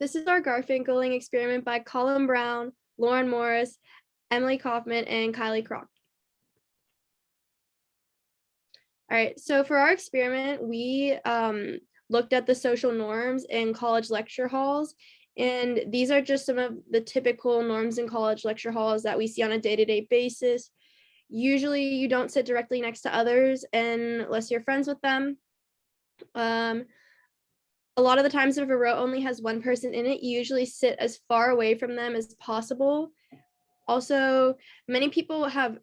This is our Garfinkling experiment by Collin Brown, Lauren Morris, Emily Kauffman, and Caillie Kracht. All right, so for our experiment, we looked at the social norms in college lecture halls, and these are just some of the typical norms in college lecture halls that we see on a day-to-day basis. Usually you don't sit directly next to others unless you're friends with them. A lot of the times if a row only has one person in it, you usually sit as far away from them as possible. Also, many people have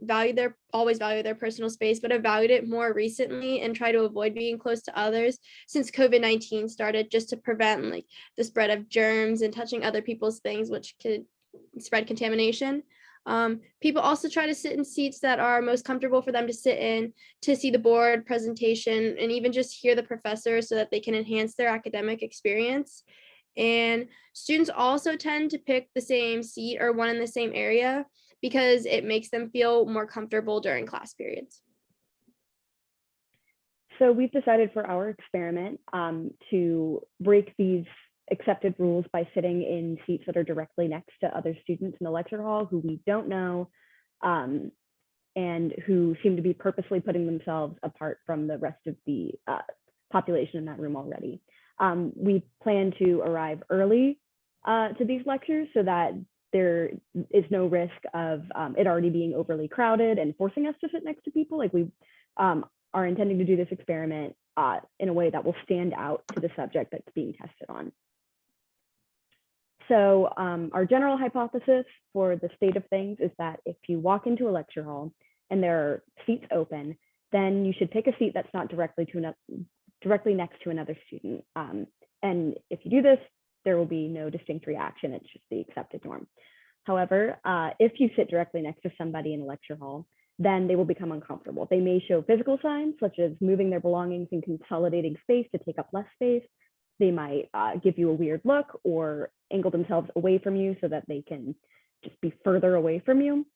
always valued their personal space, but have valued it more recently and try to avoid being close to others since COVID-19 started, just to prevent like the spread of germs and touching other people's things, which could spread contamination. People also try to sit in seats that are most comfortable for them to sit in, to see the board presentation and even just hear the professor so that they can enhance their academic experience. And students also tend to pick the same seat or one in the same area because it makes them feel more comfortable during class periods. So we've decided for our experiment to break these accepted rules by sitting in seats that are directly next to other students in the lecture hall who we don't know and who seem to be purposely putting themselves apart from the rest of the population in that room already. We plan to arrive early to these lectures so that there is no risk of it already being overly crowded and forcing us to sit next to people. Like we are intending to do this experiment in a way that will stand out to the subject that's being tested on. So our general hypothesis for the state of things is that if you walk into a lecture hall and there are seats open, then you should pick a seat that's not directly next to another student. And if you do this, there will be no distinct reaction. It's just the accepted norm. However, if you sit directly next to somebody in a lecture hall, then they will become uncomfortable. They may show physical signs such as moving their belongings and consolidating space to take up less space. They might give you a weird look or angle themselves away from you so that they can just be further away from you.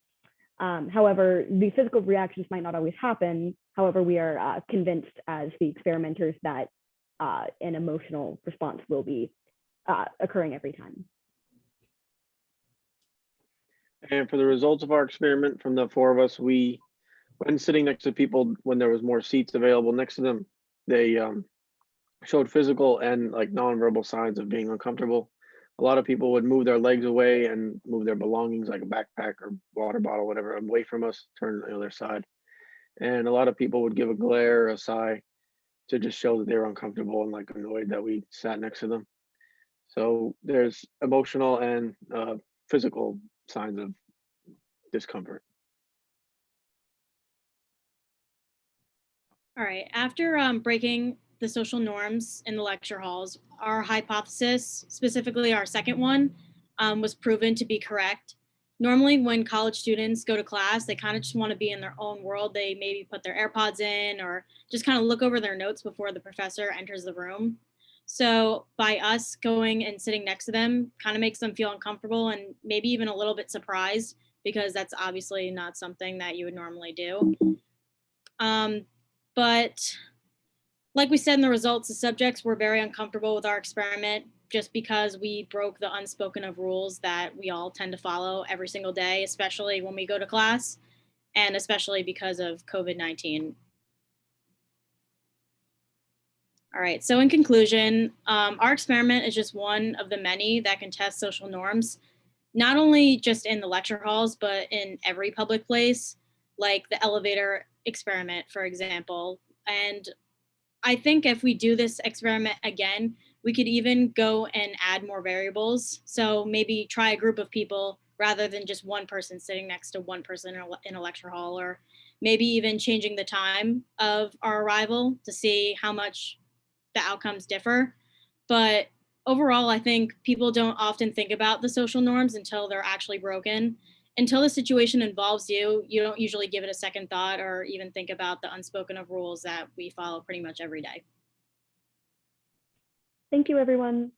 However, the physical reactions might not always happen. However, we are convinced as the experimenters that an emotional response will be occurring every time. And for the results of our experiment, from the four of us, when sitting next to people when there was more seats available next to them, they showed physical and like nonverbal signs of being uncomfortable. A lot of people would move their legs away and move their belongings like a backpack or water bottle, whatever, away from us, turn to the other side. And a lot of people would give a glare or a sigh to just show that they were uncomfortable and like annoyed that we sat next to them. So there's emotional and physical signs of discomfort. All right, after breaking the social norms in the lecture halls, our hypothesis, specifically our second one, was proven to be correct. Normally when college students go to class, they kind of just want to be in their own world. They maybe put their AirPods in or just kind of look over their notes before the professor enters the room. So by us going and sitting next to them kind of makes them feel uncomfortable and maybe even a little bit surprised, because that's obviously not something that you would normally do. But like we said in the results, the subjects were very uncomfortable with our experiment just because we broke the unspoken of rules that we all tend to follow every single day, especially when we go to class, and especially because of COVID-19. All right, so in conclusion, our experiment is just one of the many that can test social norms, not only just in the lecture halls, but in every public place, like the elevator experiment, for example. And I think if we do this experiment again, we could even go and add more variables. So maybe try a group of people rather than just one person sitting next to one person in a lecture hall, or maybe even changing the time of our arrival to see how much the outcomes differ. But overall, I think people don't often think about the social norms until they're actually broken. Until the situation involves you, you don't usually give it a second thought or even think about the unspoken of rules that we follow pretty much every day. Thank you, everyone.